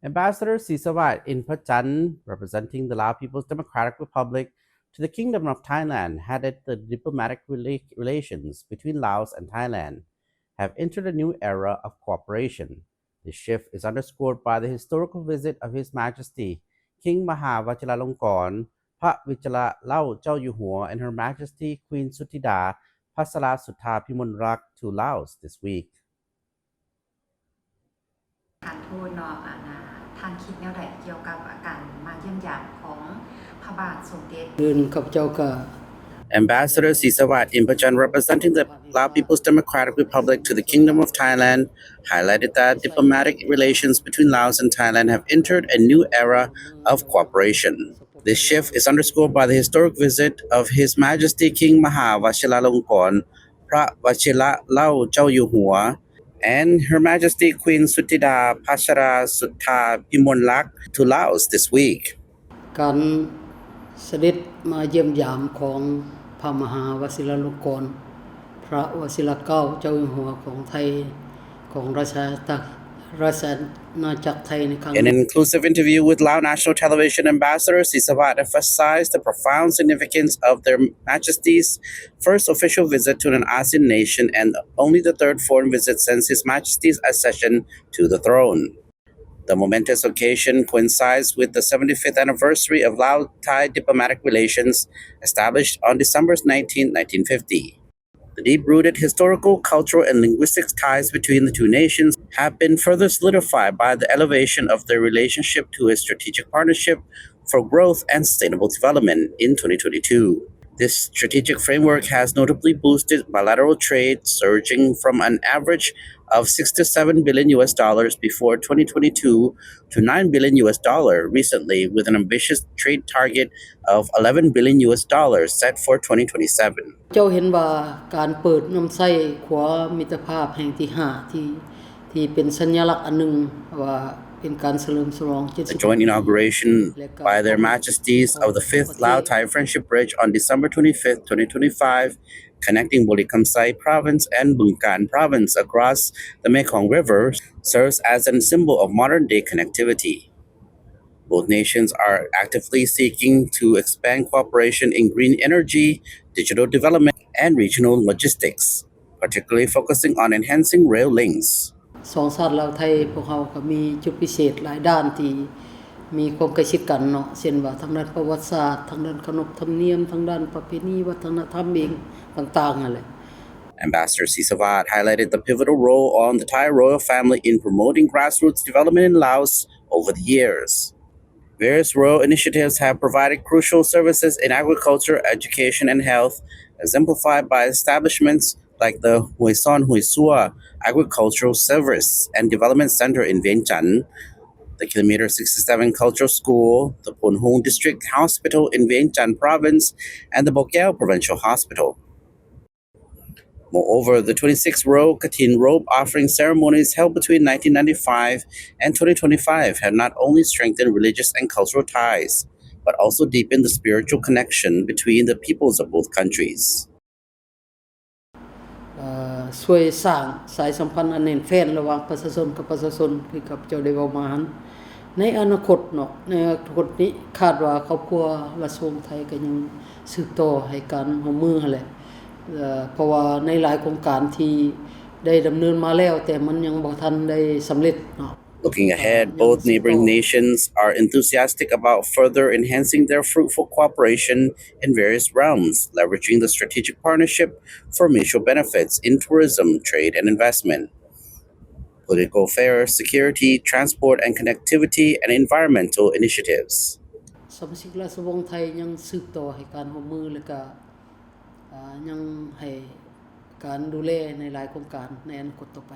Ambassador Sisawat Inpachan, representing the Lao People's Democratic Republic to the Kingdom of Thailand, added the diplomatic relations between Laos and Thailand have entered a new era of cooperation. This shift is underscored by the historical visit of His Majesty King Maha Vajiralongkorn Phravichalalao Chao Yu Hua and Her Majesty Queen Suthida Phasarasuttha Pimonrak to Laos this week. ท่านทูตเนาะท่านคิดแนวใดเกี่ยวกับการมาเยี่ยมยามของพระบาทสมเด็จ Ambassador Sisawat Inpachan, representing the Lao People's Democratic Republic to the Kingdom of Thailand, highlighted that diplomatic relations between Laos and Thailand have entered a new era of cooperation. This shift is underscored by the historic visit of His Majesty King Maha Vajiralongkorn Phravichalalao Chao Yu Hua and Her Majesty Queen Suthida Phasarasuttha Pimonrak to Laos this week. การเสด็จมาเยี่ยมยามของพระมหาวชิรลงกรณ์พระวชิรเกล้าเจ้าอยู่หัวของไทยของราชอาณาจักรไทยในครั้ง In an inclusive interview with Lao National Television, Ambassador Sisawat emphasized the profound significance of Their Majesty's first official visit to an ASEAN nation and only the third foreign visit since His Majesty's accession to the throne. The momentous occasion coincides with the 75th anniversary of Lao-Thai diplomatic relations established on December 19, 1950. The deep-rooted historical, cultural, and linguistic ties between the two nations have been further solidified by the elevation of their relationship to a strategic partnership for growth and sustainable development in 2022. This strategic framework has notably boosted bilateral trade, surging from an average of $6 to $7 billion before 2022 to $9 billion recently, with an ambitious trade target of $11 billion set for 2027. เจ้าเห็นว่าการเปิดน้ำใส้ขวามิตรภาพแห่งที่5ที่เป็นสัญลักษณ์อันนึงว่าเป็นการเฉลิมฉลอง The joint inauguration by Their Majesties of the 5th Lao-Thai Friendship Bridge on December 25, 2025, connecting Bolikamsai Province and Bungkan Province across the Mekong River, serves as a symbol of modern-day connectivity. Both nations are actively seeking to expand cooperation in green energy, digital development, and regional logistics, particularly focusing on enhancing rail links. สองชาติลาวไทยพวกเราก็มีจุดพิเศษหลายด้านที่มีความใกล้ชิดกันเนาะเช่นว่าทางด้านประวัติศาสตร์ทางด้านขนบธรรมเนียมทางด้านประเพณีวัฒนธรรมเองต่างๆนั่นแหละ Ambassador Sisawat highlighted the pivotal role on the Thai royal family in promoting grassroots development in Laos over the years. Various royal initiatives have provided crucial services in agriculture, education, and health, exemplified by establishments like the Hoi Son Hoi Sua Agricultural Service and Development Center in Vientiane, the Kilometer 67 Cultural School, the Phon Hung District Hospital in Vientiane Province, and the Bokeo Provincial Hospital. Moreover, the 26th Royal Katin Robe offering ceremonies held between 1995 and 2025 have not only strengthened religious and cultural ties, but also deepened the spiritual connection between the peoples of both countries. ช่วยสร้างสายสัมพันธ์อันแน่นแฟ้นระหว่างประชาชนกับประชาชนคือกับเจ้าได้เว้ามาหันในอนาคตเนาะในอนาคตนี้คาดว่าครอบครัวราชวงศ์ไทยก็ยังสืบต่อให้การร่วมมือหั่นแหละเพราะว่าในหลายโครงการที่ได้ดำเนินมาแล้วแต่มันยังบ่ทันได้สำเร็จเนาะ Looking ahead, both neighboring nations are enthusiastic about further enhancing their fruitful cooperation in various realms, leveraging the strategic partnership for mutual benefits in tourism, trade, and investment, political affairs, security, transport and connectivity, and environmental initiatives. สมาชิกราชวงศ์ไทยยังสืบต่อให้การร่วมมือและก็ยังให้การดูแลในหลายโครงการในอนาคตต่อไป